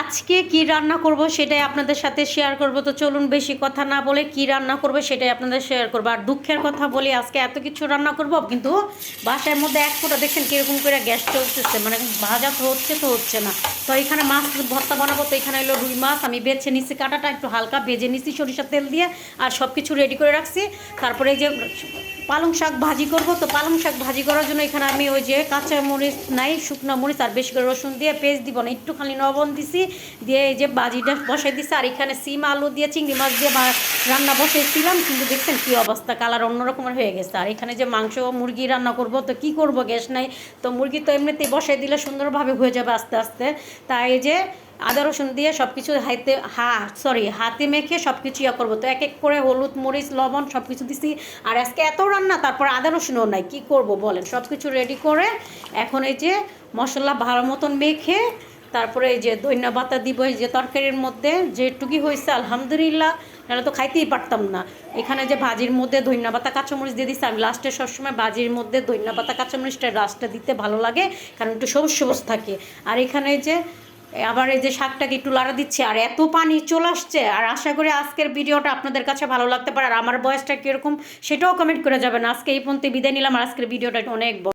আজকে কি রান্না করব সেটাই আপনাদের সাথে শেয়ার করব। তো চলুন বেশি কথা না বলে কি রান্না করব সেটাই আপনাদের শেয়ার করব। আর দুঃখের কথা বলি, আজকে এত কিছু রান্না করব কিন্তু বাসার মধ্যে এক ফোঁটা দেখছেন কীরকম করে গ্যাস চলতেছে, মানে ভাজা তো হচ্ছে না। তো এখানে মাছ ভর্তা বানাবো, তো এখানে হলো রুই মাছ আমি বেছে নিচ্ছি, কাটাটা একটু হালকা ভেজে নিচ্ছি সরিষার তেল দিয়ে, আর সব কিছু রেডি করে রাখছি। তারপরে এই যে পালং শাক ভাজি করব, তো পালং শাক ভাজি করার জন্য এখানে আমি ওই যে কাঁচা মরিচ নাই, শুকনো মরিচ আর বেশি করে রসুন দিয়ে পেস্ট দিব না, একটুখানি লবণ দিছি, দিয়ে এই যে ভাজিটা বসাই দিছি। আর এখানে সিম আলু দিয়ে চিংড়ি মাছ দিয়ে রান্না বসাইছিলাম, কিন্তু দেখছেন কী অবস্থা, কালার অন্যরকমের হয়ে গেছে। আর এখানে যে মাংস মুরগি রান্না করব, তো কি করব, গ্যাস নাই। তো মুরগি তো এমনিতেই বসাই দিলে সুন্দরভাবে হয়ে যাবে আস্তে আস্তে। তাই এই যে আদা রসুন দিয়ে সব কিছু হাতে মেখে সব কিছু ইয়া করবো। তো এক এক করে হলুদ মরিচ লবণ সব কিছু দিছি। আর আজকে এত রান্না, তারপর আদা রসুনও নাই, কী করব বলেন। সব কিছু রেডি করে এখন এই যে মশলা ভালো মতন মেখে তারপরে এই যে ধনিয়া পাতা দিব এই যে তরকারির মধ্যে, যেটুকি হয়েছে আলহামদুলিল্লাহ, নাহলে তো খাইতেই পারতাম না। এখানে যে ভাজির মধ্যে ধনিয়া পাতা কাঁচামরিচ দিয়ে দিচ্ছি, আমি লাস্টে সবসময় ভাজির মধ্যে ধনিয়া পাতা কাঁচামরিচটা লাস্টে দিতে ভালো লাগে, কারণ একটু সবুজ সবুজ থাকে। আর এখানে যে আবার এই যে শাকটাকে একটু লাড়া দিচ্ছে, আর এত পানি চলে আসছে। আর আশা করি আজকের ভিডিওটা আপনাদের কাছে ভালো লাগতে পারে, আর আমার বয়সটা কীরকম সেটাও কমেন্ট করে যাবেন। আজকে এই পর্যন্ত বিদায় নিলাম, আর আজকের ভিডিওটা অনেক